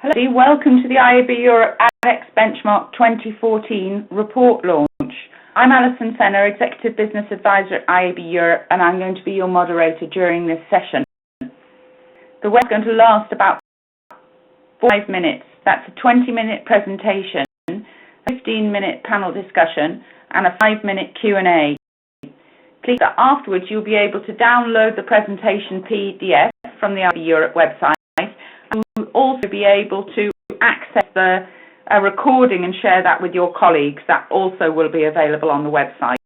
Hello, welcome to the IAB Europe AdEx Benchmark 2014 report launch. I'm Alison Fenner, Executive Business Advisor at IAB Europe, and I'm going to be your moderator during this session. The web's going to last about 5 minutes. That's a 20-minute presentation, a 15-minute panel discussion, and a 5-minute Q&A. Please, afterwards, you'll be able to download the presentation PDF from the IAB Europe website. You'll also be able to access a recording and share that with your colleagues. That also will be available on the website.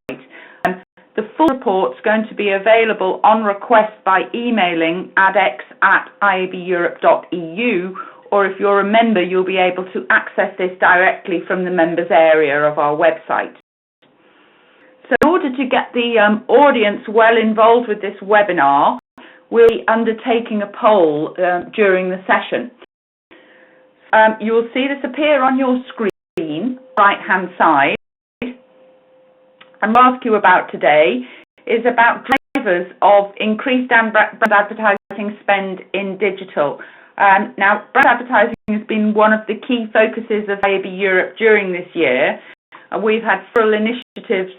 The full report's going to be available on request by emailing adex@iabeurope.eu, or if you're a member, you'll be able to access this directly from the members area of our website. So in order to get the audience well involved with this webinar, we'll be undertaking a poll during the session. You will see this appear on your screen, right-hand side. And what I'll ask you about today is about drivers of increased brand advertising spend in digital. Now, brand advertising has been one of the key focuses of IAB Europe during this year. We've had several initiatives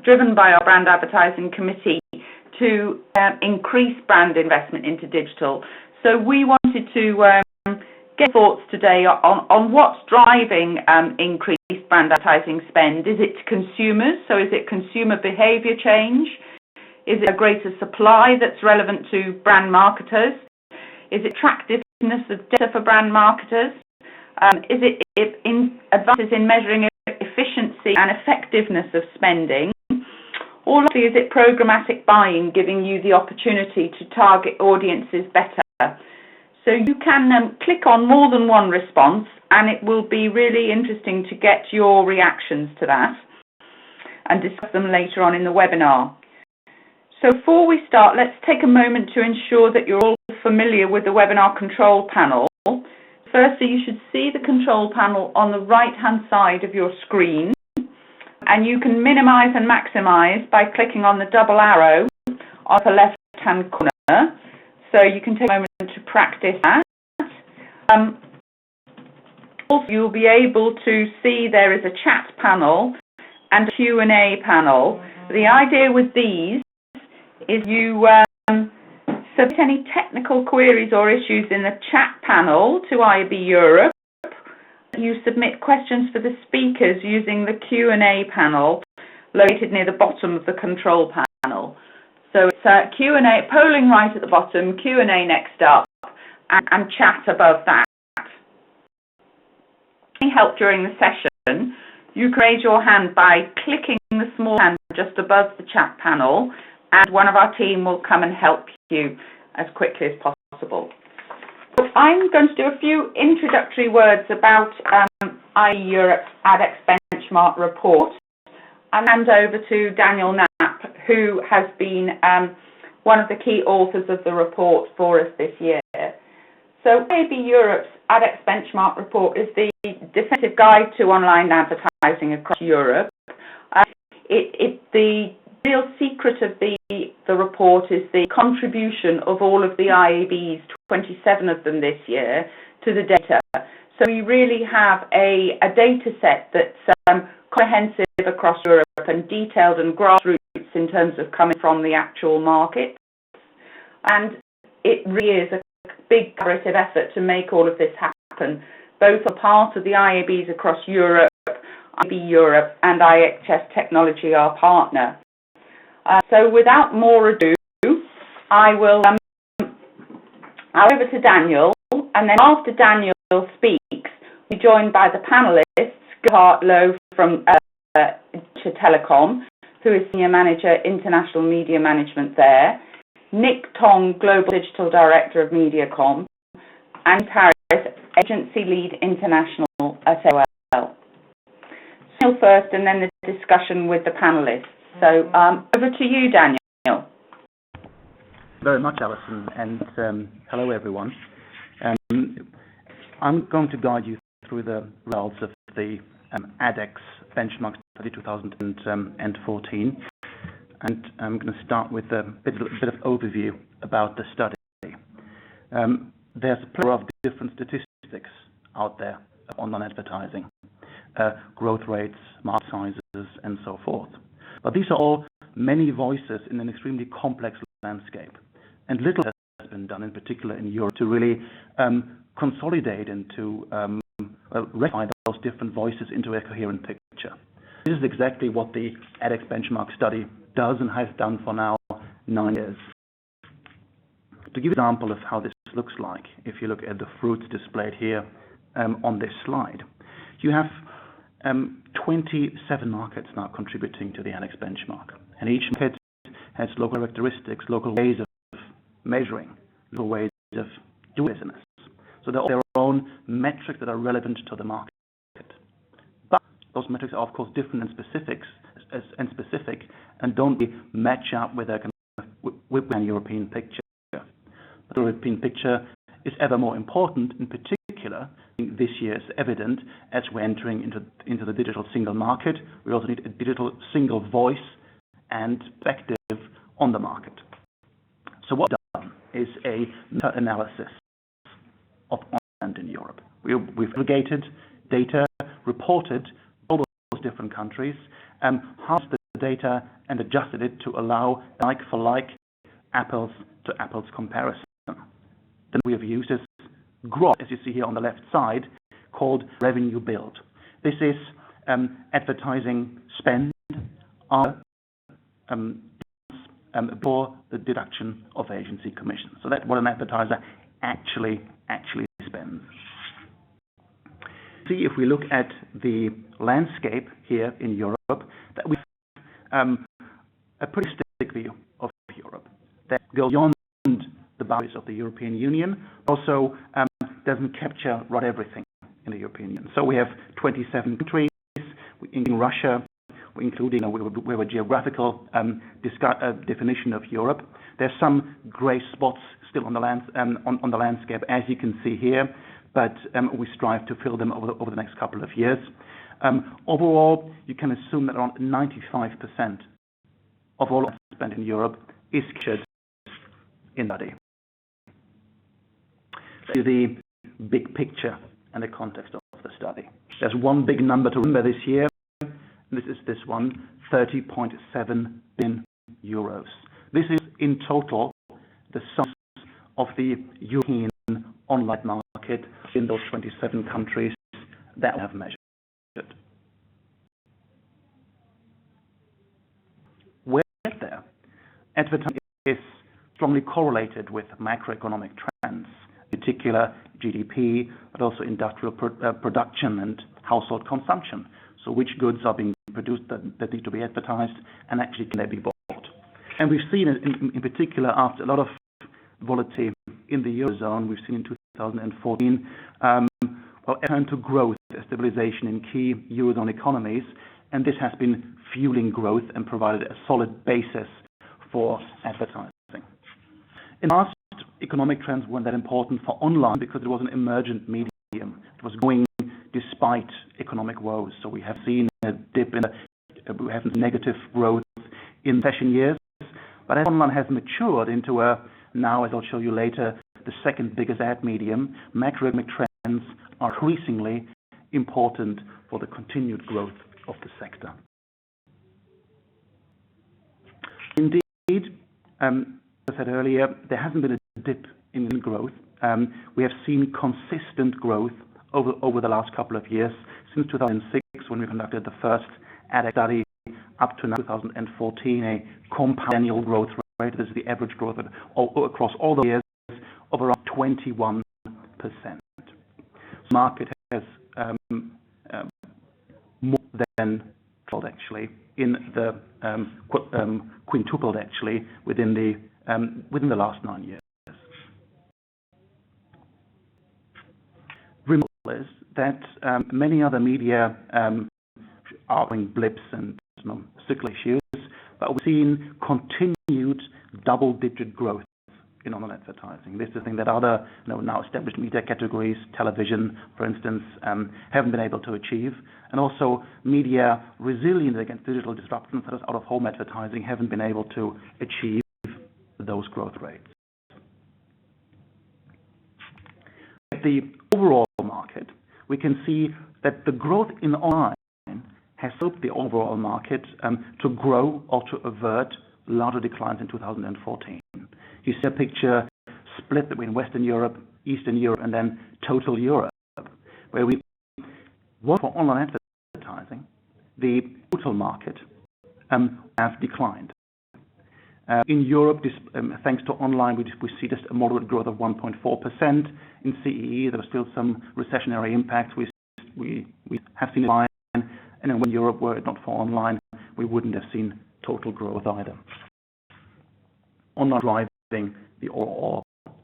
driven by our brand advertising committee to increase brand investment into digital. So we wanted to get thoughts today on what's driving increased brand advertising spend. Is it consumers? So is it consumer behaviour change? Is it a greater supply that's relevant to brand marketers? Is it attractiveness of data for brand marketers? Is it advances in measuring efficiency and effectiveness of spending? Or is it programmatic buying, giving you the opportunity to target audiences better? So you can click on more than one response, and it will be really interesting to get your reactions to that and discuss them later on in the webinar. So before we start, let's take a moment to ensure that you're all familiar with the webinar control panel. Firstly, you should see the control panel on the right-hand side of your screen, and you can minimize and maximize by clicking on the double arrow on the left-hand corner. So you can take a moment to practice that. Also, you'll be able to see there is a chat panel and a Q&A panel. The idea with these is you submit any technical queries or issues in the chat panel to IAB Europe. You submit questions for the speakers using the Q&A panel located near the bottom of the control panel. So it's Q&A, polling right at the bottom, Q&A next up, and chat above that. Any help during the session, you can raise your hand by clicking the small hand just above the chat panel, and one of our team will come and help you as quickly as possible. I'm going to do a few introductory words about IAB Europe's AdEx Benchmark report and hand over to Daniel Knapp, who has been one of the key authors of the report for us this year. So IAB Europe's AdEx Benchmark report is the definitive guide to online advertising across Europe. The real secret of the report is the contribution of all of the IABs, 27 of them this year, to the data. So we really have a data set that's comprehensive across Europe and detailed and grassroots in terms of coming from the actual market. And it really is a big collaborative effort to make all of this happen, both a part of the IABs across Europe, IAB Europe, and IHS Technology, our partner. So without more ado, I will over to Daniel, and then after Daniel speaks, we're joined by the panelists, Gerhard Lowe from Deutsche Telekom, who is Senior Manager, International Media Management there, Nick Tong, Global Digital Director of Mediacom, and Harris, Agency Lead International at AOL. Daniel first, and then the discussion with the panelists. So over to you, Daniel. Very much, Alison, and hello everyone. I'm going to guide you through the results of the AdEx Benchmark Study 2014, and I'm going to start with a bit of overview about the study. There's a plethora of different statistics out there of online advertising, growth rates, market sizes, and so forth. But these are all many voices in an extremely complex landscape. And little has been done, in particular in Europe, to really consolidate and to rectify those different voices into a coherent picture. This is exactly what the AdEx benchmark study does and has done for now 9 years. To give you an example of how this looks like, if you look at the fruits displayed here on this slide, you have 27 markets now contributing to the AdEx benchmark. And each market has local characteristics, local ways of measuring, local ways of doing business. So they all have their own metrics that are relevant to the market. But those metrics are, of course, different and specific and don't really match up with a European picture. But the European picture is ever more important, in particular, this year is evident as we're entering into the digital single market. We also need a digital single voice and perspective on the market. So what we've done is a meta-analysis of online in Europe. We've aggregated data, reported all those different countries, harnessed the data and adjusted it to allow like-for-like apples-to-apples comparison. Then we have used this graph, as you see here on the left side, called revenue build. This is advertising spend before the deduction of agency commission. So that's what an advertiser actually spends. See, if we look at the landscape here in Europe, that we have a pretty stick view of Europe that goes beyond the boundaries of the European Union, also doesn't capture everything in the European Union. So we have 27 countries, including Russia, including we have a geographical definition of Europe. There's some grey spots still on the landscape, as you can see here, but we strive to fill them over the next couple of years. Overall, you can assume that around 95% of all spent in Europe is captured in that. The big picture and the context of the study. There's one big number to remember this year. This is this one, 30.7 billion euros. This is in total the size of the European online market in those 27 countries that we have measured. Where there, advertising is strongly correlated with macroeconomic trends, in particular GDP, but also industrial production and household consumption. So which goods are being produced that need to be advertised, and actually can they be bought? And we've seen it in particular after a lot of volatility in the Eurozone. We've seen in 2014 a return to growth, a stabilization in key Eurozone economies, and this has been fueling growth and provided a solid basis for advertising. In the past, economic trends weren't that important for online because it was an emergent medium. It was going despite economic woes. So we have seen a dip we have negative growth in recession years, but as online has matured into now, as I'll show you later, the second biggest ad medium, macroeconomic trends are increasingly important for the continued growth of the sector. Indeed, as I said earlier, there hasn't been a dip in growth. We have seen consistent growth over the last couple of years, since 2006, when we conducted the first AdEx study, up to now 2014, a compound annual growth rate. This is the average growth rate across all the years of around 21%. The market has more than tripled actually in the quintupled actually within the last 9 years. Remember is that many other media are having blips and cyclical issues, but we've seen continued double-digit growth in online advertising. This is the thing that other now established media categories, television, for instance, haven't been able to achieve. And also media resilient against digital disruptions, such as out-of-home advertising, haven't been able to achieve those growth rates. The overall market, we can see that the growth in online has helped the overall market to grow or to avert larger declines in 2014. You see a picture split between Western Europe, Eastern Europe, and then total Europe, where we work for online advertising. The total market has declined. In Europe, thanks to online, we see just a moderate growth of 1.4%. In CEE, there are still some recessionary impacts. We have seen a decline, and in Europe, were it not for online, we wouldn't have seen total growth either. Online driving the overall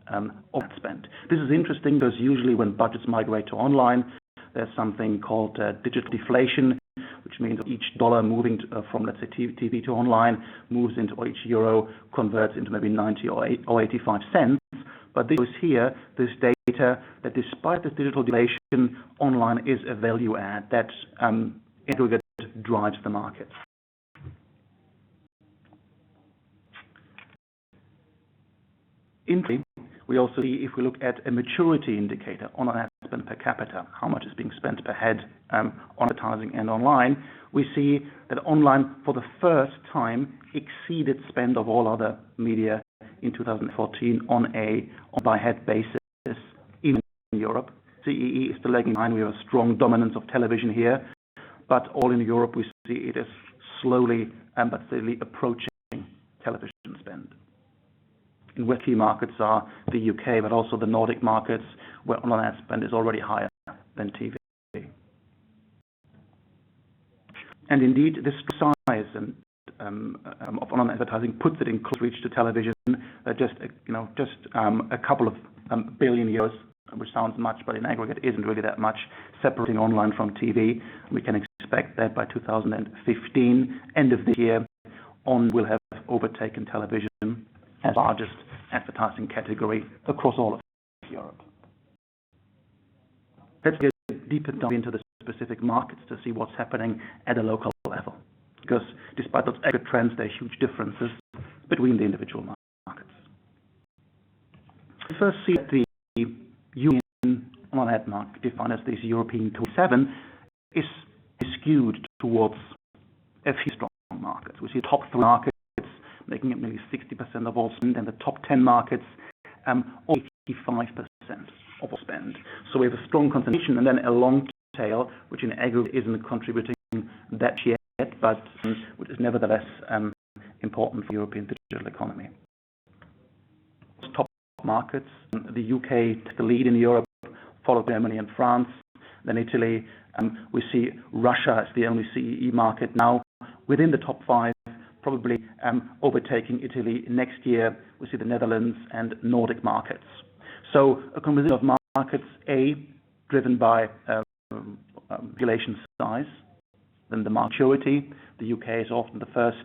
ad spend. This is interesting because usually when budgets migrate to online, there's something called digital deflation, which means each dollar moving from, let's say, TV to online moves into, or each euro converts into maybe 90 or 85 cents. But this here, this data, that despite this digital deflation, online is a value add that aggregate drives the market. We also see, if we look at a maturity indicator on ad spend per capita, how much is being spent per head on advertising and online, we see that online for the first time exceeded spend of all other media in 2014 on a by head basis, even in Europe. CEE is still lagging behind. We have a strong dominance of television here, but all in Europe we see it is slowly but steadily approaching television spend. In where key markets are the UK, but also the Nordic markets, where online ad spend is already higher than TV. And indeed, this size of online advertising puts it in close reach to television. Just a couple of billion euros, which sounds much, but in aggregate isn't really that much, separating online from TV. We can expect that by 2015, end of the year, will have overtaken television as largest advertising category across all of Europe. Let's get deeper dive into the specific markets to see what's happening at a local level. Because despite those aggregate trends, there are huge differences between the individual markets. We first see that the European online ad market, defined as this European 27, is skewed towards a few strong markets. We see top 3 markets making up nearly 60% of all spend, and the top 10 markets, 85% of all spend. So we have a strong concentration and then a long tail, which in aggregate isn't contributing that yet, but which is nevertheless important for the European digital economy. Top markets, the UK takes the lead in Europe, followed by Germany and France, then Italy. We see Russia as the only CEE market now within the top 5, probably overtaking Italy next year. We see the Netherlands and Nordic markets. So a combination of markets, driven by population size, then the maturity. The UK is often the first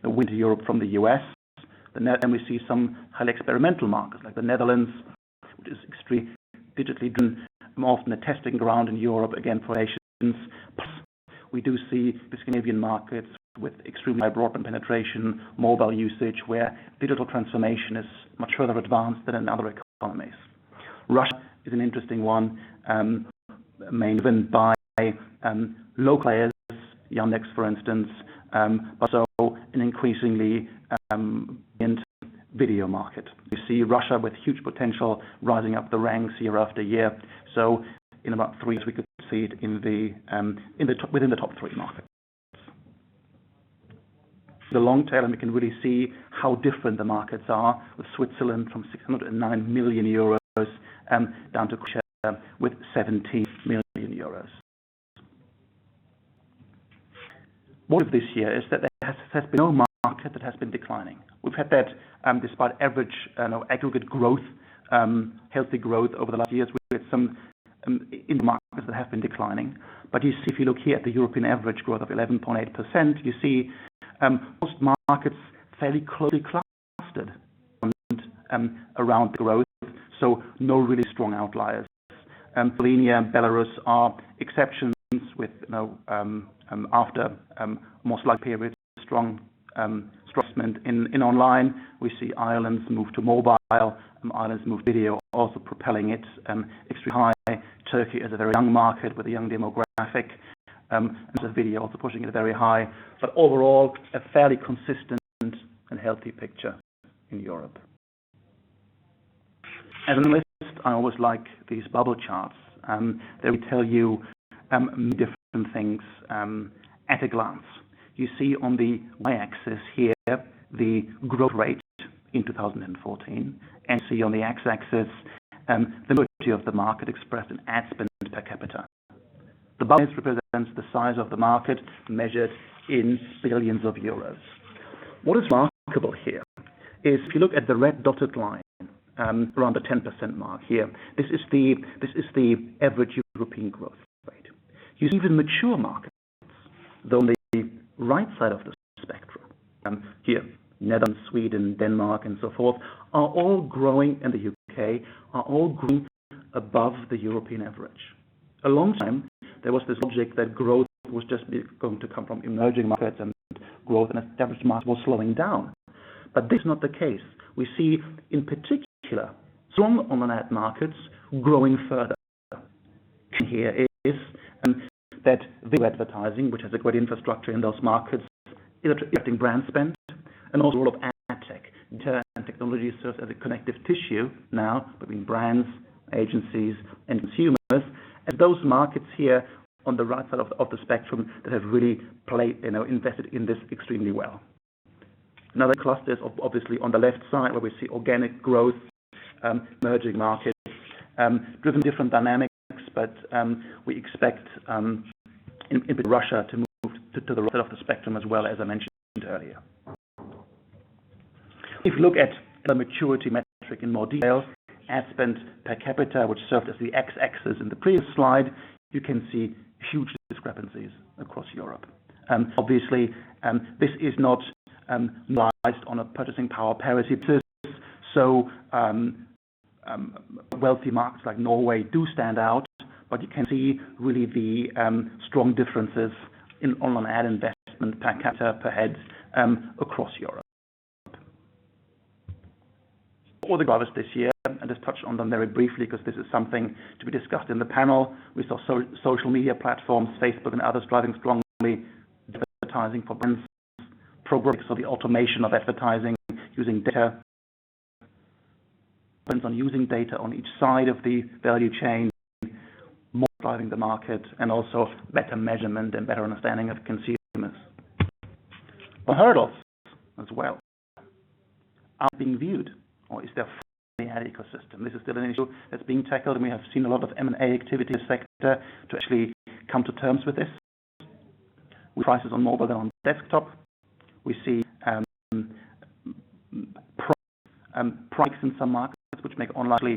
winter Europe from the US. And we see some highly experimental markets like the Netherlands, which is extremely digitally driven, often a testing ground in Europe again for nations. Plus, we do see the Scandinavian markets with extremely high broadband penetration, mobile usage, where digital transformation is much further advanced than in other economies. Russia is an interesting one, mainly driven by local players, Yandex, for instance, but also an increasingly video market. You see Russia with huge potential rising up the ranks year after year. So in about 3 years, we could see it within the top 3 markets. The long tail, and we can really see how different the markets are, with Switzerland from 609 million euros down to Croatia with 17 million euros. What of this year is that there has been no market that has been declining. We've had that despite average aggregate growth, healthy growth over the last years. We had some in markets that have been declining. But you see, if you look here at the European average growth of 11.8%, you see most markets fairly closely clustered around the growth, so no really strong outliers. Slovenia and Belarus are exceptions with, after more slight periods, strong investment in online. We see Ireland's move to mobile, Ireland's move to video, also propelling it extremely high. Turkey is a very young market with a young demographic, and the video also pushing it very high. But overall, a fairly consistent and healthy picture in Europe. As an analyst, I always like these bubble charts. They will tell you different things at a glance. You see on the y-axis here the growth rate in 2014, and see on the x-axis the maturity of the market expressed in ad spend per capita. The bubble represents the size of the market measured in billions of euros. What is remarkable here is if you look at the red dotted line around the 10% mark here, this is the average European growth rate. You see even mature markets, though on the right side of the spectrum, here, Netherlands, Sweden, Denmark, and so forth, are all growing, and the UK, are all growing above the European average. A long time, there was this logic that growth was just going to come from emerging markets and growth in established markets was slowing down. But this is not the case. We see, in particular, strong online ad markets growing further. Here is that video advertising, which has a great infrastructure in those markets, is attracting brand spend, and also the role of ad tech. Data and technology serves as a connective tissue now between brands, agencies, and consumers, and those markets here on the right side of the spectrum that have really invested in this extremely well. Another cluster is obviously on the left side, where we see organic growth, emerging markets, driven different dynamics, but we expect in Russia to move to the right side of the spectrum as well, as I mentioned earlier. If you look at the maturity metric in more detail, ad spend per capita, which served as the x-axis in the previous slide, you can see huge discrepancies across Europe. Obviously, this is not normalized on a purchasing power parity basis, so wealthy markets like Norway do stand out, but you can see really the strong differences in online ad investment per capita per head across Europe. All the drivers this year, and just touch on them very briefly because this is something to be discussed in the panel. We saw social media platforms, Facebook and others driving strongly advertising for brands, programs for the automation of advertising using data, on using data on each side of the value chain, more driving the market, and also better measurement and better understanding of consumers. The hurdles as well are being viewed, or is there the ad ecosystem? This is still an issue that's being tackled, and we have seen a lot of M&A activity in the sector to actually come to terms with this. With prices on mobile and on desktop, we see prices in some markets which make online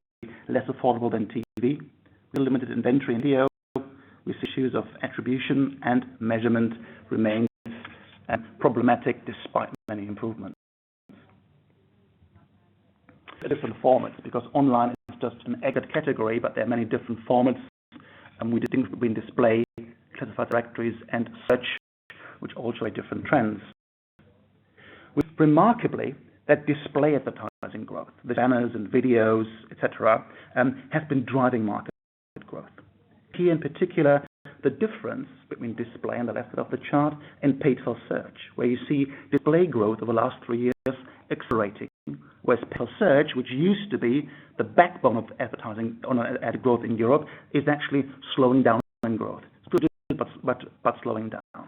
less affordable than TV. With limited inventory in video, we see issues of attribution and measurement remain problematic despite many improvements. Different formats, because online is just an aggregate category, but there are many different formats, and we distinguish between display, classified directories, and search, which all show different trends. With remarkably, that display advertising growth, the banners and videos, etc., has been driving market growth. Here in particular, the difference between display on the left side of the chart and paid for search, where you see display growth over the last 3 years accelerating, whereas paid for search, which used to be the backbone of advertising on ad growth in Europe, is actually slowing down in growth. It's good, but slowing down.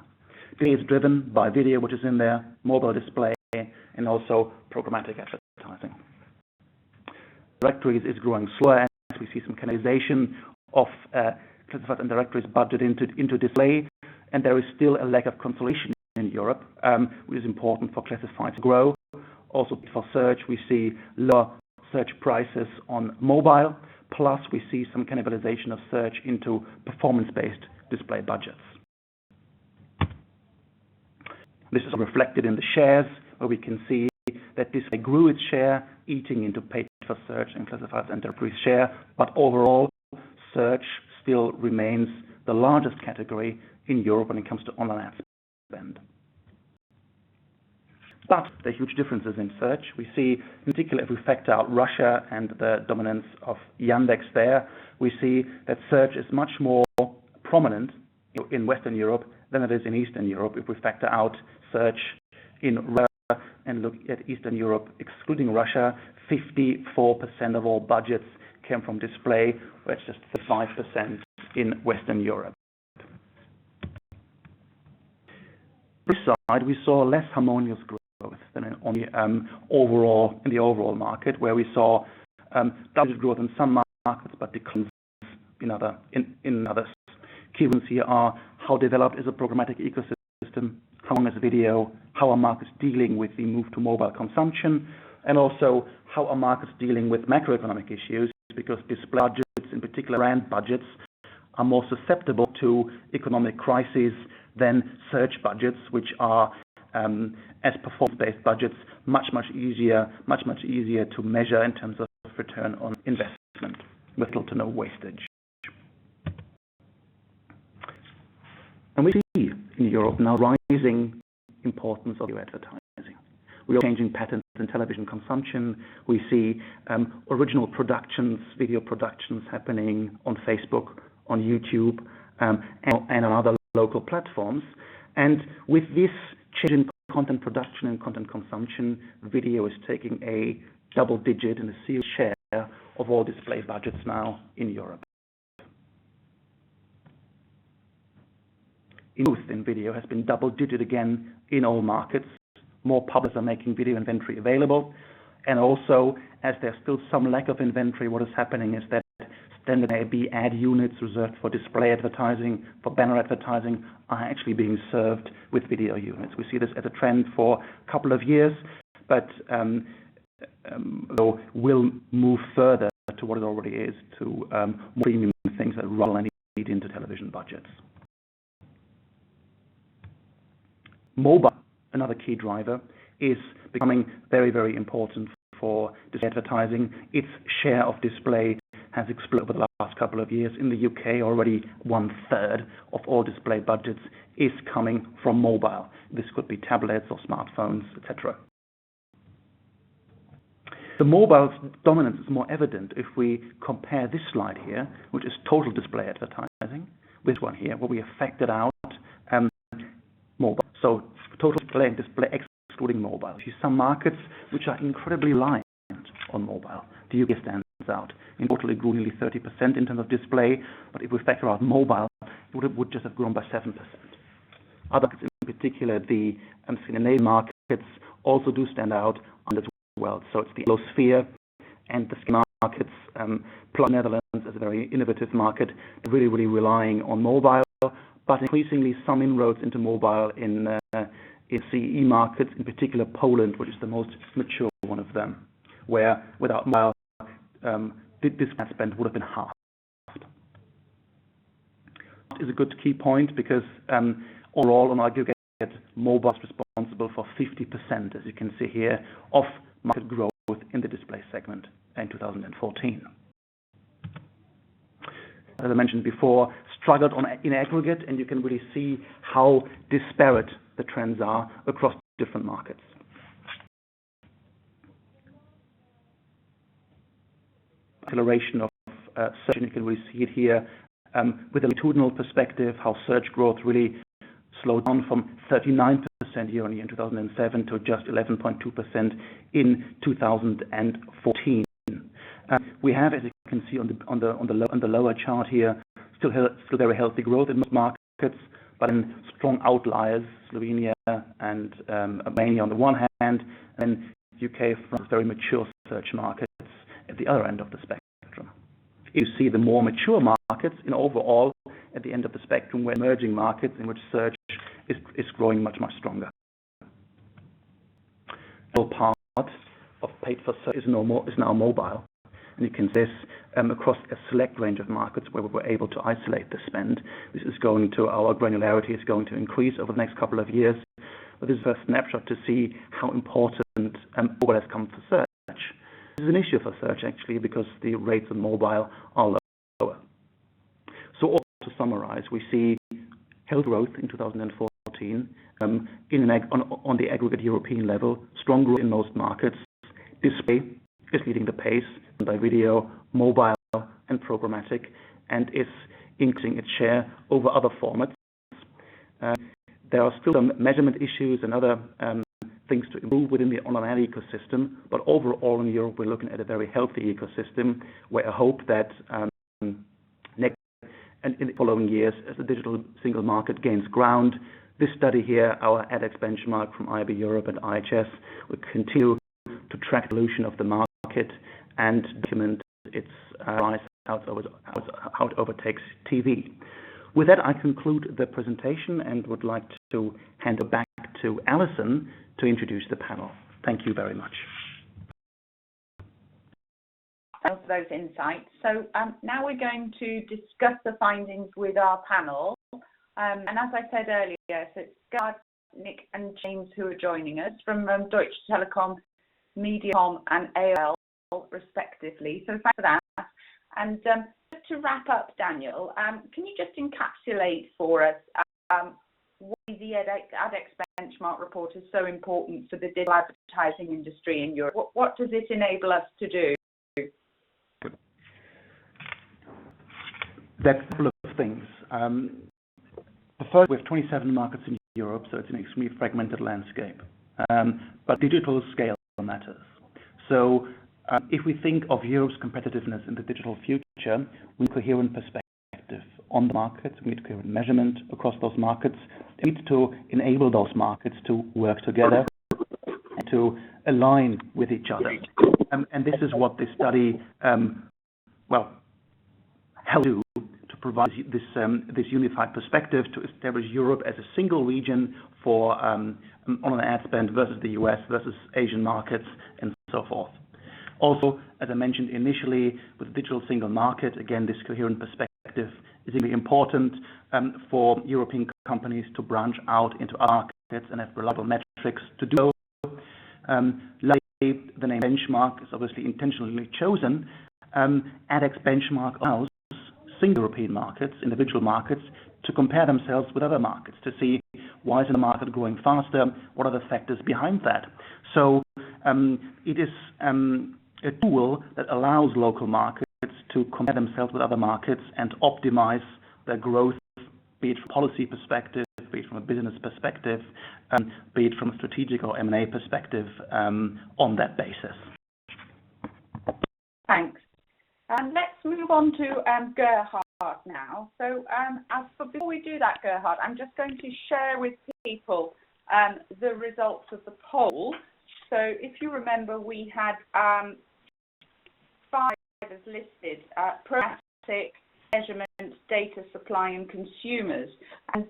Today is driven by video, which is in there, mobile display, and also programmatic advertising. Directories is growing slower as we see some cannibalization of classified and directories budget into display, and there is still a lack of consolidation in Europe, which is important for classified to grow. Also for search, we see lower search prices on mobile, plus we see some cannibalization of search into performance-based display budgets. This is reflected in the shares, where we can see that display grew its share, eating into paid for search and classified and directory share, but overall, search still remains the largest category in Europe when it comes to online ad spend. But there are huge differences in search. We see, in particular, if we factor out Russia and the dominance of Yandex there, we see that search is much more prominent in Western Europe than it is in Eastern Europe. If we factor out search in Russia and look at Eastern Europe, excluding Russia, 54% of all budgets came from display, whereas just 5% in Western Europe. On the side, we saw less harmonious growth than in the overall market, where we saw double-digit growth in some markets, but declines in others. Key ones here are how developed is a programmatic ecosystem, how long is video, how are markets dealing with the move to mobile consumption, and also how are markets dealing with macroeconomic issues, because display budgets, in particular brand budgets, are more susceptible to economic crises than search budgets, which are, as performance-based budgets, much easier to measure in terms of return on investment, with little to no wastage. And we see in Europe now rising importance of video advertising. We are changing patterns in television consumption. We see original productions, video productions happening on Facebook, on YouTube, and on other local platforms. And with this change in content production and content consumption, video is taking a double-digit and a serious share of all display budgets now in Europe. Growth in video has been double-digit again in all markets. More publishers are making video inventory available. And also, as there's still some lack of inventory, what is happening is that standard IAB ad units reserved for display advertising, for banner advertising, are actually being served with video units. We see this as a trend for a couple of years, but though will move further to what it already is, to more premium things that rather need into television budgets. Mobile, another key driver, is becoming very important for display advertising. Its share of display has exploded over the last couple of years. In the UK, already 1/3 of all display budgets is coming from mobile. This could be tablets or smartphones, etc. The mobile's dominance is more evident if we compare this slide here, which is total display advertising, with one here, where we have factored out mobile. So total display excluding mobile. You see some markets which are incredibly reliant on mobile. The UK stands out. In total, it grew nearly 30% in terms of display, but if we factor out mobile, it would just have grown by 7%. Other markets, in particular the Scandinavian markets, also do stand out on as well. So it's the Anglosphere and the Scandinavian markets, plus Netherlands as a very innovative market, really relying on mobile, but increasingly some inroads into mobile in CE markets, in particular Poland, which is the most mature one of them, where without mobile, this ad spend would have been halved. Is a good key point because overall on aggregate, mobile is responsible for 50%, as you can see here, of market growth in the display segment in 2014. As I mentioned before, struggled in aggregate, and you can really see how disparate the trends are across different markets. Acceleration of search, and you can really see it here with a longitudinal perspective, how search growth really slowed down from 39% year-on-year in 2007 to just 11.2% in 2014. We have, as you can see on the lower chart here, still very healthy growth in most markets, but in strong outliers, Slovenia and Romania on the one hand, and UK, France, very mature search markets at the other end of the spectrum. You see the more mature markets in overall at the end of the spectrum, where emerging markets in which search is growing much stronger. Part of paid for search is now mobile. And you can see this across a select range of markets where we were able to isolate the spend. This is going to, our granularity is going to increase over the next couple of years. But this is a snapshot to see how important mobile has come for search. This is an issue for search actually because the rates on mobile are lower. So to summarize, we see healthy growth in 2014 2014 on the aggregate European level, strong growth in most markets. Display is leading the pace by video, mobile, and programmatic, and is increasing its share over other formats. There are still some measurement issues and other things to improve within the online ad ecosystem, but overall in Europe, we're looking at a very healthy ecosystem where I hope that next and in the following years, as the digital single market gains ground, this study here, our AdEx benchmark from IAB Europe and IHS, will continue to track the evolution of the market and document its rise how it overtakes TV. With that, I conclude the presentation and would like to hand it back to Alison to introduce the panel. Thank you very much. For those insights. So now we're going to discuss the findings with our panel. And as I said earlier, so it's Gerhard, Nick and James who are joining us from Deutsche Telekom, Mediacom and AOL respectively. So thanks for that. And just to wrap up, Daniel, can you just encapsulate for us why the AdEx benchmark report is so important for the digital advertising industry in Europe? What does it enable us to do? There are a couple of things. The first, we have 27 markets in Europe, so it's an extremely fragmented landscape. But digital scale matters. So if we think of Europe's competitiveness in the digital future, we need a coherent perspective on the markets, we need coherent measurement across those markets, we need to enable those markets to work together and to align with each other. And this is what this study helped do, to provide this unified perspective to establish Europe as a single region for online ad spend versus the US versus Asian markets and so forth. Also, as I mentioned initially, with the digital single market, again, this coherent perspective is really important for European companies to branch out into other markets and have reliable metrics to do so. The name benchmark is obviously intentionally chosen. AdEx benchmark allows single European markets, individual markets, to compare themselves with other markets to see why is the market growing faster, what are the factors behind that. So it is a tool that allows local markets to compare themselves with other markets and optimize their growth, be it from a policy perspective, be it from a business perspective, be it from a strategic or M&A perspective on that basis. Thanks. Let's move on to Gerhard now. So before we do that, Gerhard, I'm just going to share with people the results of the poll. So if you remember, we had 5 as listed, programmatic, measurement, data supply and consumers. And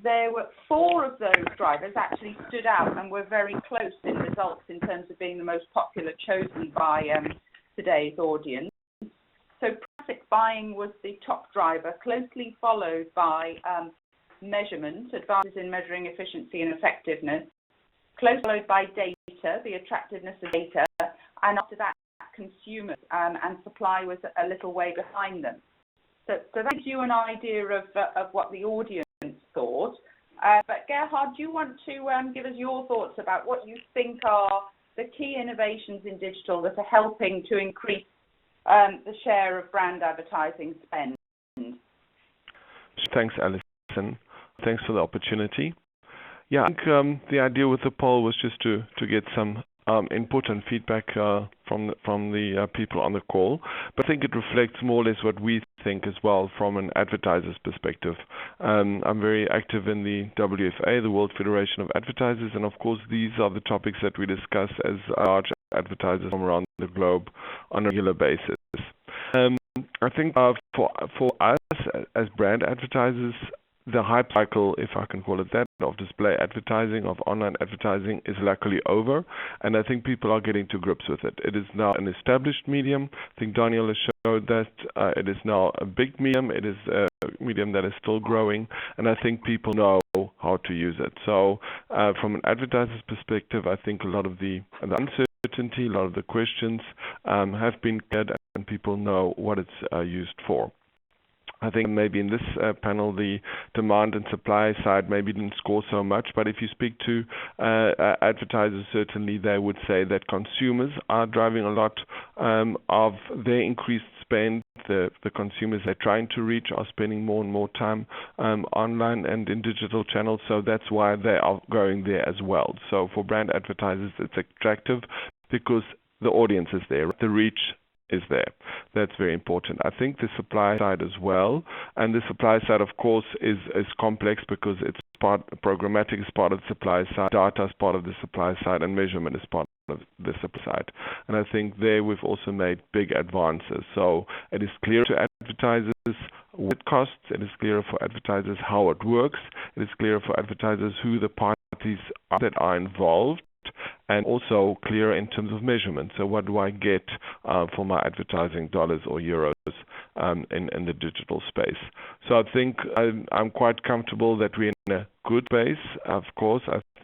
there were 4 of those drivers actually stood out and were very close in results in terms of being the most popular chosen by today's audience. So programmatic buying was the top driver, closely followed by measurement, advances in measuring efficiency and effectiveness, closely followed by data, the attractiveness of data, and after that, consumers, and supply was a little way behind them. So that gives you an idea of what the audience thought. But Gerhard, do you want to give us your thoughts about what you think are the key innovations in digital that are helping to increase the share of brand advertising spend? Thanks, Alison. Thanks for the opportunity. Yeah, I think the idea with the poll was just to get some input and feedback from the people on the call. But I think it reflects more or less what we think as well from an advertiser's perspective. I'm very active in the WFA, the World Federation of Advertisers, and of course these are the topics that we discuss as large advertisers from around the globe on a regular basis. I think for us as brand advertisers, the hype cycle, if I can call it that, of display advertising, of online advertising is luckily over, and I think people are getting to grips with it. It is now an established medium. I think Daniel has showed that it is now a big medium. It is a medium that is still growing, and I think people know how to use it. So from an advertiser's perspective, I think a lot of the uncertainty, a lot of the questions have been cleared, and people know what it's used for. I think maybe in this panel the demand and supply side maybe didn't score so much, but if you speak to advertisers, certainly they would say that consumers are driving a lot of their increased spend. The consumers they're trying to reach are spending more and more time online and in digital channels, so that's why they are going there as well. So for brand advertisers, it's attractive because the audience is there, the reach is there. That's very important. I think the supply side as well, and the supply side, of course, is complex because it's programmatic is part of the supply side, data is part of the supply side, and measurement is part of the supply side. And I think there we've also made big advances. So it is clear to advertisers what it costs. It is clear for advertisers how it works. It is clear for advertisers who the parties are that are involved, and also clear in terms of measurement. So what do I get for my advertising dollars or euros in the digital space? So I think I'm quite comfortable that we're in a good space. Of course,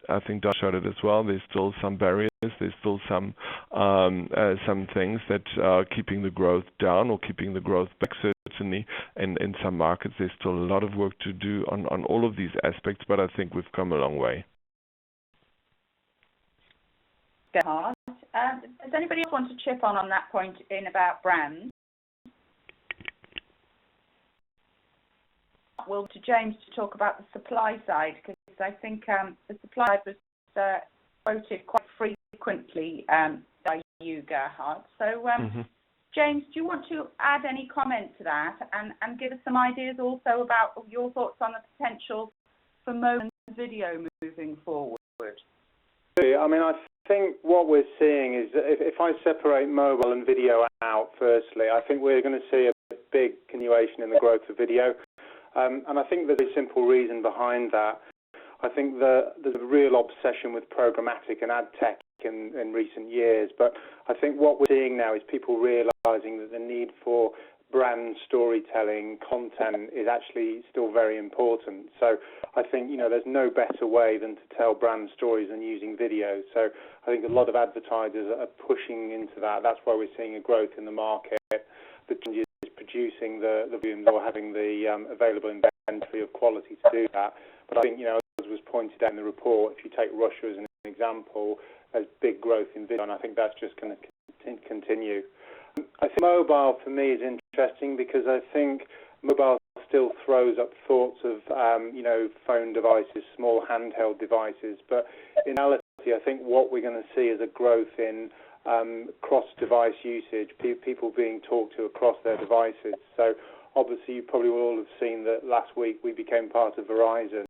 I think Doug showed it as well. There's still some barriers. There's still some things that are keeping the growth down or keeping the growth back. Certainly, in some markets, there's still a lot of work to do on all of these aspects, but I think we've come a long way. Does anybody else want to chip on that point in about brands? Well, to James to talk about the supply side, because I think the supply side was quoted quite frequently by you, Gerhard. So, James, do you want to add any comment to that and give us some ideas also about your thoughts on the potential for mobile video moving forward? I mean, I think what we're seeing is that if I separate mobile and video out, firstly, I think we're going to see a big continuation in the growth of video. And I think there's a simple reason behind that. I think there's a real obsession with programmatic and ad tech in recent years. But I think what we're seeing now is people realizing that the need for brand storytelling content is actually still very important. So I think, there's no better way than to tell brand stories than using video. So I think a lot of advertisers are pushing into that. That's why we're seeing a growth in the market. The changes producing the volumes or having the available inventory of quality to do that. But I think, as was pointed out in the report, if you take Russia as an example, there's big growth in video, and I think that's just going to continue. I think mobile for me is interesting because I think mobile still throws up thoughts of, phone devices, small handheld devices. But in reality, I think what we're going to see is a growth in cross-device usage, people being talked to across their devices. So obviously you probably will all have seen that last week we became part of Verizon.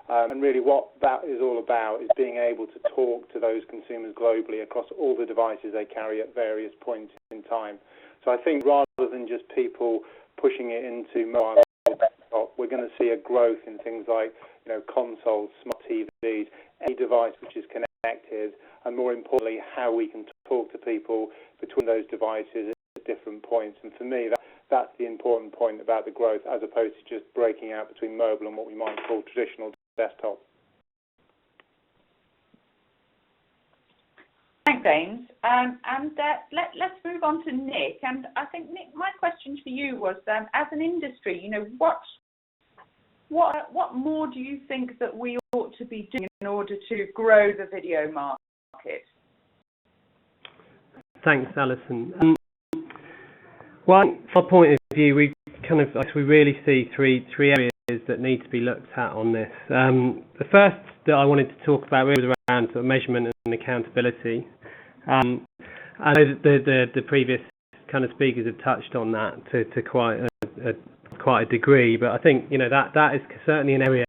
And really what that is all about is being able to talk to those consumers globally across all the devices they carry at various points in time. So I think rather than just people pushing it into mobile or desktop, we're going to see a growth in things like, consoles, smart TVs, any device which is connected, and more importantly, how we can talk to people between those devices at different points. And for me, that's the important point about the growth, as opposed to just breaking out between mobile and what we might call traditional desktop. Thanks, James. Let's move on to Nick. And I think, Nick, my question for you was, as an industry, what more do you think that we ought to be doing in order to grow the video market? Thanks, Alison. From our point of view, we really see three areas that need to be looked at on this. The first that I wanted to talk about really was around sort of measurement and accountability. I know that the previous kind of speakers have touched on that to quite a degree, but I think that is certainly an area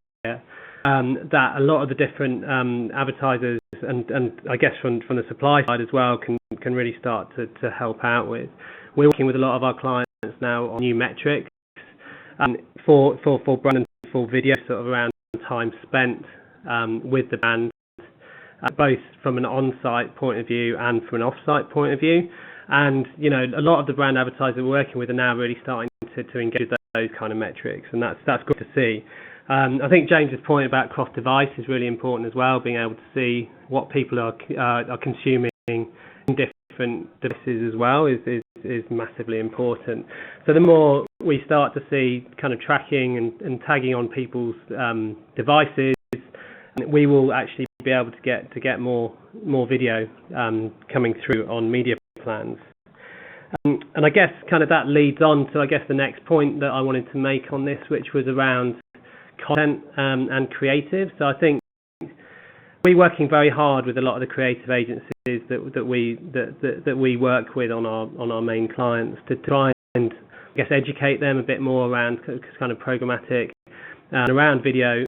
that a lot of the different advertisers and I guess from the supply side as well can really start to help out with. We're working with a lot of our clients now on new metrics for brand and for video, sort of around time spent with the brand, both from an on-site point of view and from an off-site point of view. And a lot of the brand advertisers we're working with are now really starting to engage with those kind of metrics, and that's good to see. I think James's point about cross-device is really important as well, being able to see what people are consuming in different devices as well is is massively important. So the more we start to see kind of tracking and tagging on people's devices, we will actually be able to get more video coming through on media plans. And I guess kind of that leads on to the next point that I wanted to make on this, which was around content and creative. So I think we're working very hard with a lot of the creative agencies that we work with on our main clients to try and educate them a bit more around kind of programmatic and around video,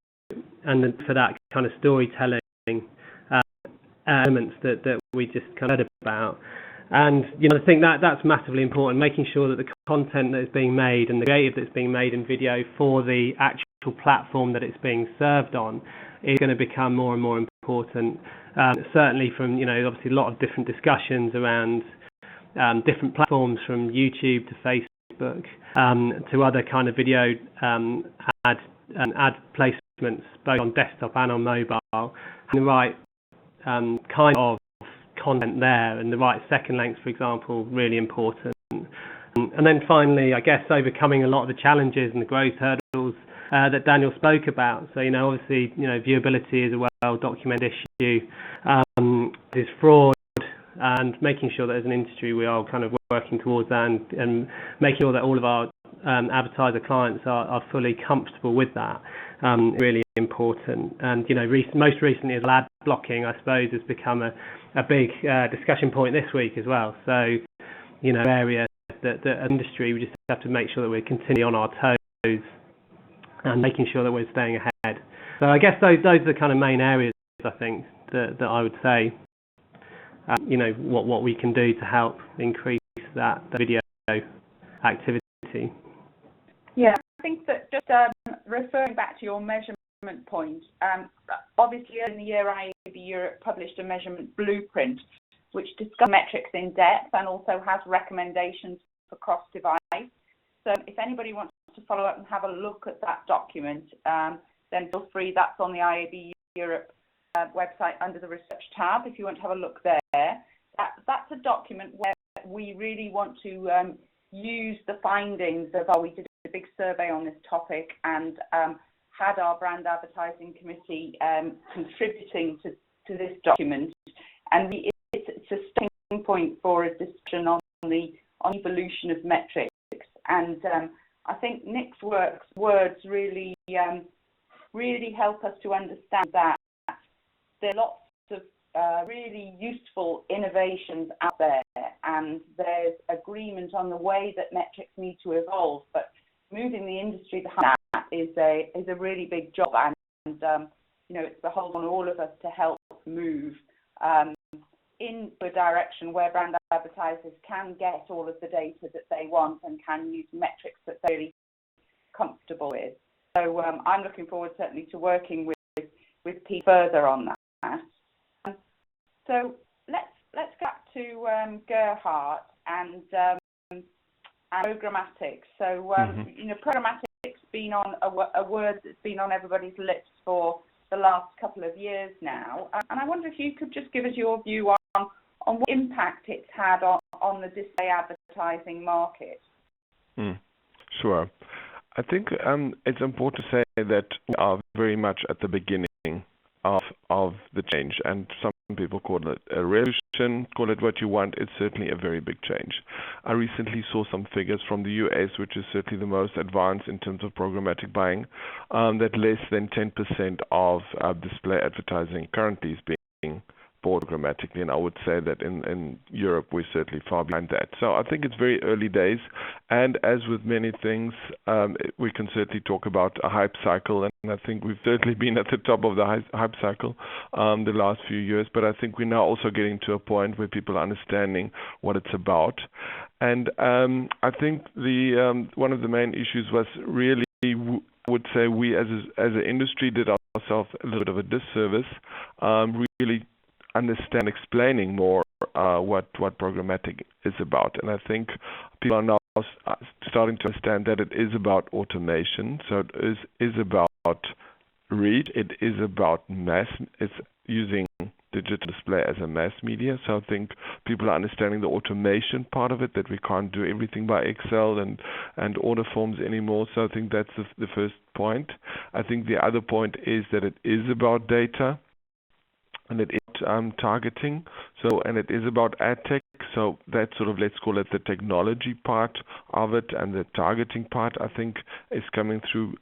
and for that kind of storytelling elements that we just kind of heard about. And I think that's massively important, making sure that the content that is being made and the creative that's being made in video for the actual platform that it's being served on is going to become more and more important. Certainly from obviously a lot of different discussions around different platforms, from YouTube to Facebook to other kind of video ad placements both on desktop and on mobile, and the right kind of content there, and the right second length, for example, really important. And then finally, I guess, overcoming a lot of the challenges and the growth hurdles that Daniel spoke about. So obviously viewability is a well documented issue. There's fraud, and making sure that as an industry we are kind of working towards that, and making sure that all of our advertiser clients are fully comfortable with that, really important. And most recently, as ad blocking, I suppose, has become a big discussion point this week as well. So area that industry, we just have to make sure that we're continually on our toes and making sure that we're staying ahead. So I guess those are the kind of main areas, I think, that I would say what we can do to help increase that video activity. Yeah, I think that just referring back to your measurement point, obviously in the year IAB Europe published a measurement blueprint which discusses metrics in depth and also has recommendations for cross-device. So if anybody wants to follow up and have a look at that document, then feel free. That's on the IAB Europe website under the research tab if you want to have a look there. That's a document where we really want to use the findings of we did a big survey on this topic, and had our brand advertising committee contributing to this document, and it's a starting point for a discussion on the evolution of metrics. And I think Nick's words really help us to understand that there are lots of really useful innovations out there, and there's agreement on the way that metrics need to evolve, but moving the industry behind that is a really big job, and it's beholden on all of us to help move in a direction where brand advertisers can get all of the data that they want and can use metrics that they're really comfortable with. So I'm looking forward certainly to working with people further on that. So let's go back to Gerhard and programmatic. So programmatic's been on a word that's been on everybody's lips for the last couple of years now, and I wonder if you could just give us your view on what impact it's had on the display advertising market. Sure. I think it's important to say that we are very much at the beginning of the change, and some people call it a revolution, call it what you want. It's certainly a very big change. I recently saw some figures from the US, which is certainly the most advanced in terms of programmatic buying, that less than 10% of display advertising currently is being bought programmatically, and I would say that in Europe we're certainly far behind that. So I think it's very early days, and as with many things, we can certainly talk about a hype cycle, and I think we've certainly been at the top of the hype cycle the last few years, but I think we're now also getting to a point where people are understanding what it's about. And I think the one of the main issues was really, I would say, we as an industry did ourselves a little bit of a disservice, really understand, explaining more what programmatic is about. And I think people are now starting to understand that it is about automation. So it is about reach. It is about mass. It's using digital display as a mass media. So I think people are understanding the automation part of it, that we can't do everything by Excel and order forms anymore. So I think that's the first point. I think the other point is that it is about data, and it is targeting. So, and it is about AdTech. So that sort of, let's call it the technology part of it, and the targeting part, I think, is coming through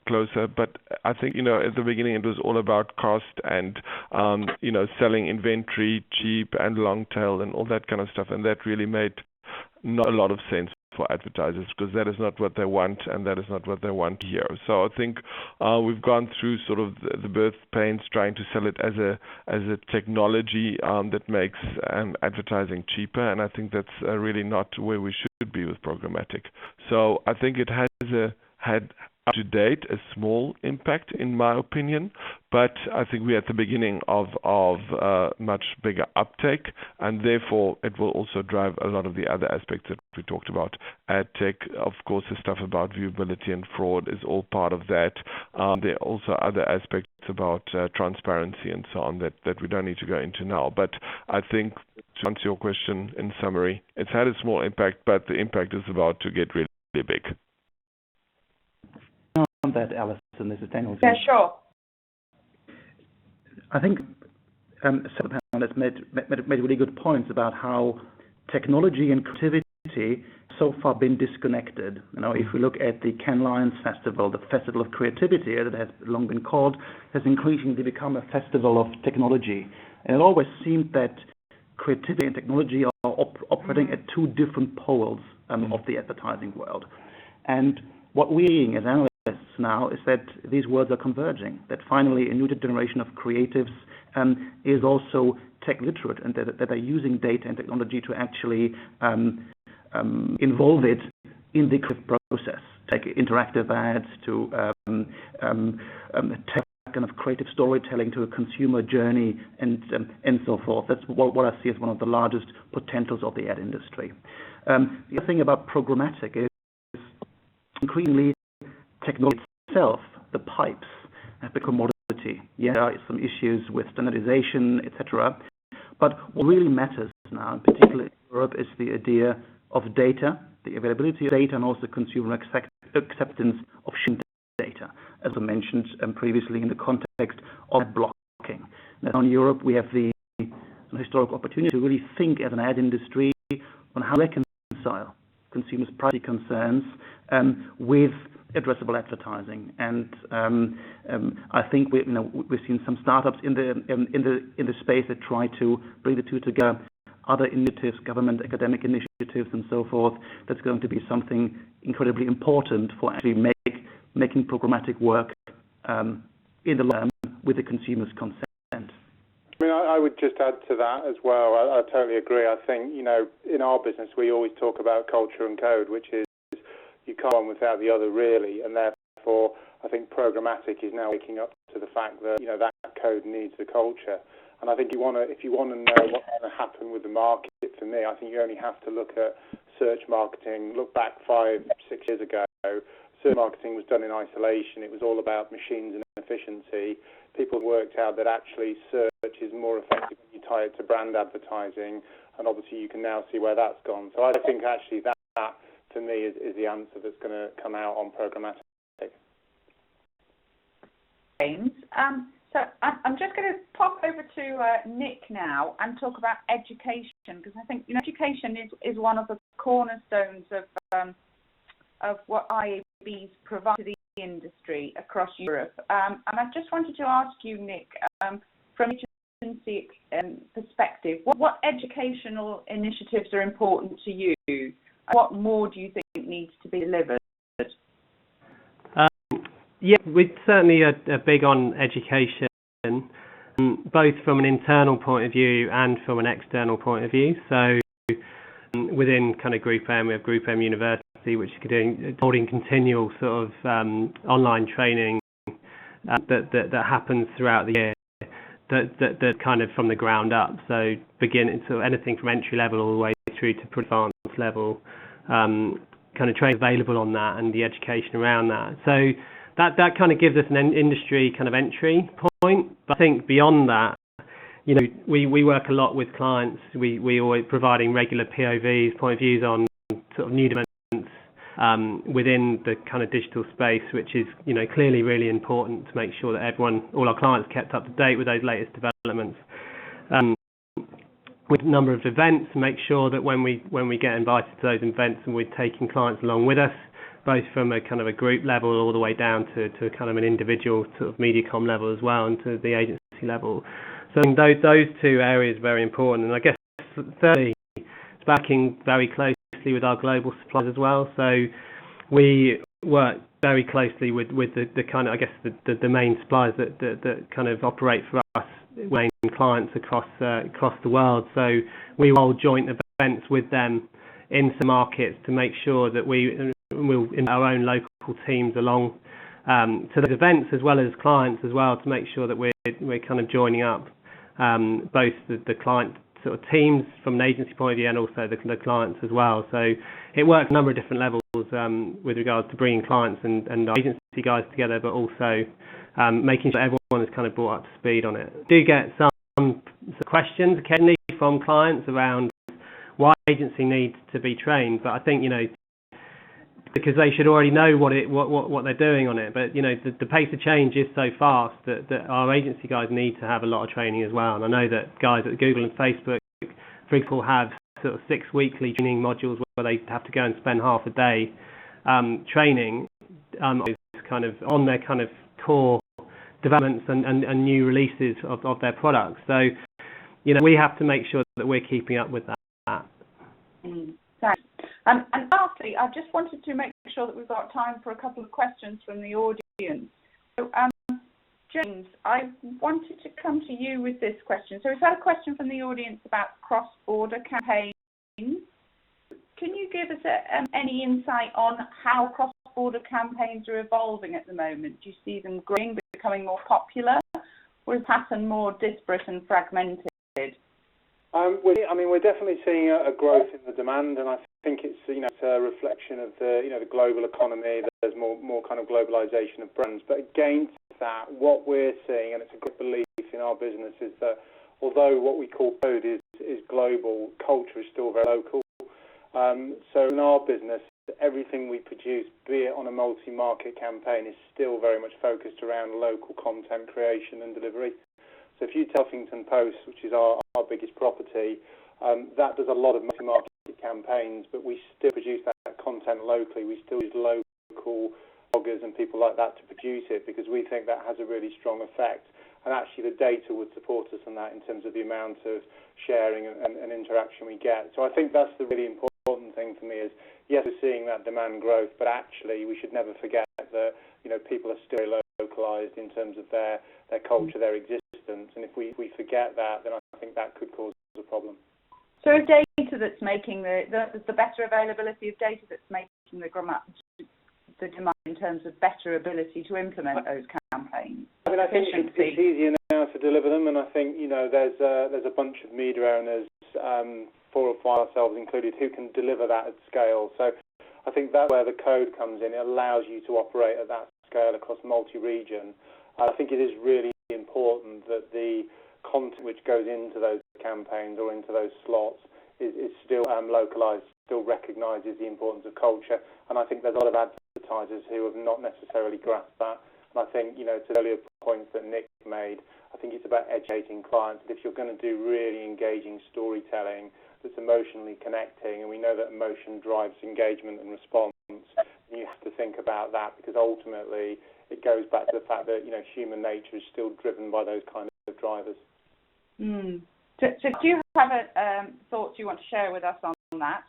closer. But I think, at the beginning it was all about cost and, selling inventory cheap and long tail and all that kind of stuff. And that really made not a lot of sense for advertisers, because that is not what they want, and that is not what they want here. So I think we've gone through sort of the birth pains trying to sell it as a technology that makes advertising cheaper, and I think that's really not where we should be with programmatic. So I think it has had up to date a small impact, in my opinion, but I think we're at the beginning of much bigger uptake, and therefore it will also drive a lot of the other aspects that we talked about. Ad tech, of course, the stuff about viewability and fraud is all part of that. There are also other aspects about transparency and so on that we don't need to go into now. But I think, to answer your question in summary, it's had a small impact, but the impact is about to get really, really big. On that, Alison, this is Daniel. Yeah, sure. I think some panelists made really good points about how technology and creativity so far been disconnected. If we look at the Cannes Lions Festival, the Festival of Creativity, as it has long been called, has increasingly become a festival of technology. And it always seemed that creativity and technology are operating at two different poles of the advertising world. And what we're seeing as analysts now is that these worlds are converging, that finally a new generation of creatives is also tech literate, and that they're using data and technology to actually involve it in the creative process, take interactive ads to kind of creative storytelling to a consumer journey and so forth. That's what I see as one of the largest potentials of the ad industry. The other thing about programmatic is increasingly technology itself, the pipes, have become commodity. Yeah, there are some issues with standardization, etc. But what really matters now, in particular in Europe, is the idea of data, the availability of data, and also consumer acceptance of sharing data, as I mentioned previously in the context of blocking. Now in Europe, we have the historic opportunity to really think as an ad industry on how to reconcile consumers' privacy concerns with addressable advertising, and I think we've seen some startups in the space that try to bring the two together. Other initiatives, government, academic initiatives, and so forth. That's going to be something incredibly important for actually making programmatic work in the long term with the consumer's consent. I mean, I would just add to that as well. I totally agree. I think, in our business, we always talk about culture and code, which is you can't one without the other, really. And therefore, I think programmatic is now waking up to the fact that, that code needs the culture. And I think if you want to know what's going to happen with the market, for me, I think you only have to look at search marketing. Look back 5-6 years ago. Search marketing was done in isolation. It was all about machines and efficiency. People worked out that actually search is more effective when you tie it to brand advertising, and obviously you can now see where that's gone. So I think actually that for me is the answer that's going to come out on programmatic. James, so I'm just going to pop over to Nick now and talk about education, because I think education is one of the cornerstones of what IABs provide to the industry across Europe. And I just wanted to ask you, Nick, from an agency perspective, what educational initiatives are important to you? What more do you think needs to be delivered? Yeah, we're certainly are big on education, both from an internal point of view and from an external point of view. So within kind of Group M, we have Group M University, which is holding continual sort of online training that happens throughout the year, that kind of from the ground up. So so anything from entry level all the way through to advanced level, kind of training available on that and the education around that. So that kind of gives us an industry kind of entry point. But I think beyond that, we work a lot with clients. We always providing regular POVs, point of views on sort of new developments within the kind of digital space, which is clearly really important to make sure that all our clients kept up to date with those latest developments. With a number of events, make sure that when we get invited to those events and we're taking clients along with us, both from a kind of a group level all the way down to kind of an individual sort of MediaCom level as well, and to the agency level. So those two areas are very important. And I guess thirdly, it's working very closely with our global suppliers as well. So we work very closely with the kind of, I guess, the main suppliers that kind of operate for us, main clients across the world. So we hold joint events with them in some markets to make sure that we'll in our own local teams along to those events, as well as clients as well, to make sure that we're kind of joining up both the client sort of teams from an agency point of view and also the clients as well. So it works a number of different levels with regards to bringing clients and our agency guys together, but also making sure everyone is kind of brought up to speed on it. Do get some questions occasionally from clients around why agency needs to be trained, but I think because they should already know what they're doing on it. But the pace of change is so fast that our agency guys need to have a lot of training as well. And I know that guys at Google and Facebook, for example, have sort of 6 weekly training modules where they have to go and spend half a day training kind of on their kind of core developments and new releases of their products. So we have to make sure that we're keeping up with that. Thanks. And lastly, I just wanted to make sure that we've got time for a couple of questions from the audience. So, James, I wanted to come to you with this question. So we've had a question from the audience about cross-border campaigns. Can you give us any insight on how cross-border campaigns are evolving at the moment? Do you see them growing, becoming more popular, or is the pattern more disparate and fragmented? We're definitely seeing a growth in the demand, and I think it's it's a reflection of the the global economy. There's more kind of globalization of brands. But against that, what we're seeing, and it's a good belief in our business, is that although what we call code is global, culture is still very local. So in our business, everything we produce, be it on a multi-market campaign, is still very much focused around local content creation and delivery. So if you take Huffington Post, which is our biggest property, that does a lot of multi-market campaigns, but we still produce that content locally. We still use local bloggers and people like that to produce it because we think that has a really strong effect. And actually the data would support us on that in terms of the amount of sharing and interaction we get. So I think that's the really important thing for me is, yes, we're seeing that demand growth, but actually we should never forget that people are still localized in terms of their culture, their existence. And if we forget that, then I think that could cause a problem. So data that's making the better availability of data that's making the demand in terms of better ability to implement those campaigns. I think it's easier now to deliver them, and I think there's a bunch of media owners, 4 or 5 ourselves included, who can deliver that at scale. So I think that's where the code comes in. It allows you to operate at that scale across multi-region. I think it is really important that the content which goes into those campaigns or into those slots is still localized, still recognizes the importance of culture. And I think there's a lot of advertisers who have not necessarily grasped that. And I think, to the earlier points that Nick made, I think it's about educating clients that if you're going to do really engaging storytelling that's emotionally connecting, and we know that emotion drives engagement and response, you have to think about that, because ultimately it goes back to the fact that human nature is still driven by those kind of drivers. So do you have thoughts you want to share with us on that?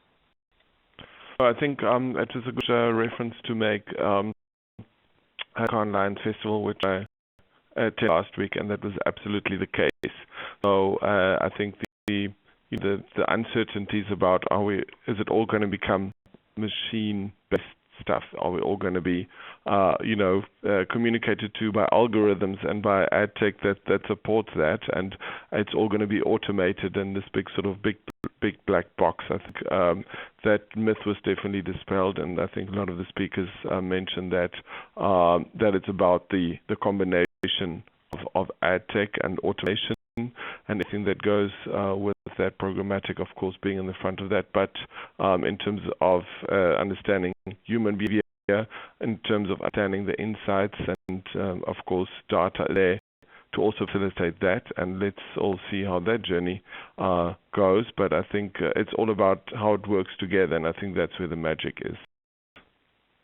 I think it is a good reference to make Online Festival, which I attended last week, and that was absolutely the case. So I think the uncertainties about is it all going to become machine-based stuff? Are we all going to be communicated to by algorithms and by ad tech that supports that, and it's all going to be automated in this big black box? I think that myth was definitely dispelled, and I think a lot of the speakers mentioned that it's about the combination of ad tech and automation and anything that goes with that programmatic, of course, being in the front of that. But in terms of understanding human behavior, in terms of understanding the insights and, of course, data there to also facilitate that. And let's all see how that journey goes. But I think it's all about how it works together, and I think that's where the magic is.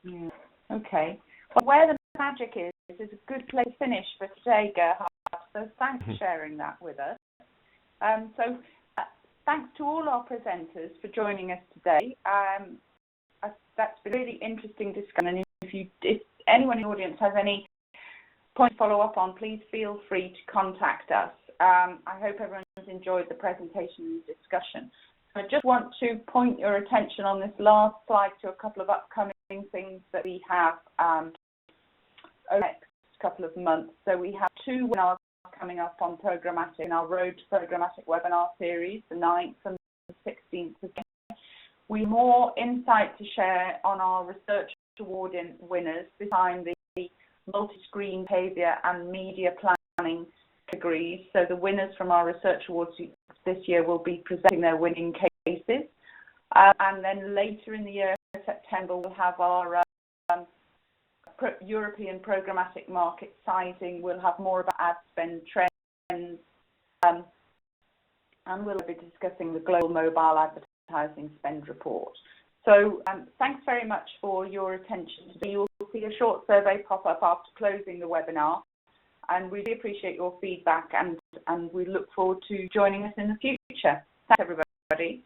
Yeah. Okay. Well, where the magic is a good place to finish for today, Gerhard. So thanks for sharing that with us. Thanks to all our presenters for joining us today. That's been a really interesting discussion. And if anyone in the audience has any points to follow up on, please feel free to contact us. I hope everyone's enjoyed the presentation and discussion. I just want to point your attention on this last slide to a couple of upcoming things that we have over the next couple of months. So we have 2 webinars coming up on programmatic in our Road to Programmatic webinar series, the 9th and the 16th of January. We have more insight to share on our Research Award winners, this time the multi-screen behaviour and media planning categories. So the winners from our Research Awards this year will be presenting their winning cases. And then later in the year, September, we'll have our European programmatic market sizing. We'll have more about ad spend trends, and we'll be discussing the global mobile advertising spend report. So thanks very much for your attention today. You'll see a short survey pop up after closing the webinar, and we really appreciate your feedback, and we look forward to joining us in the future. Thanks, everybody.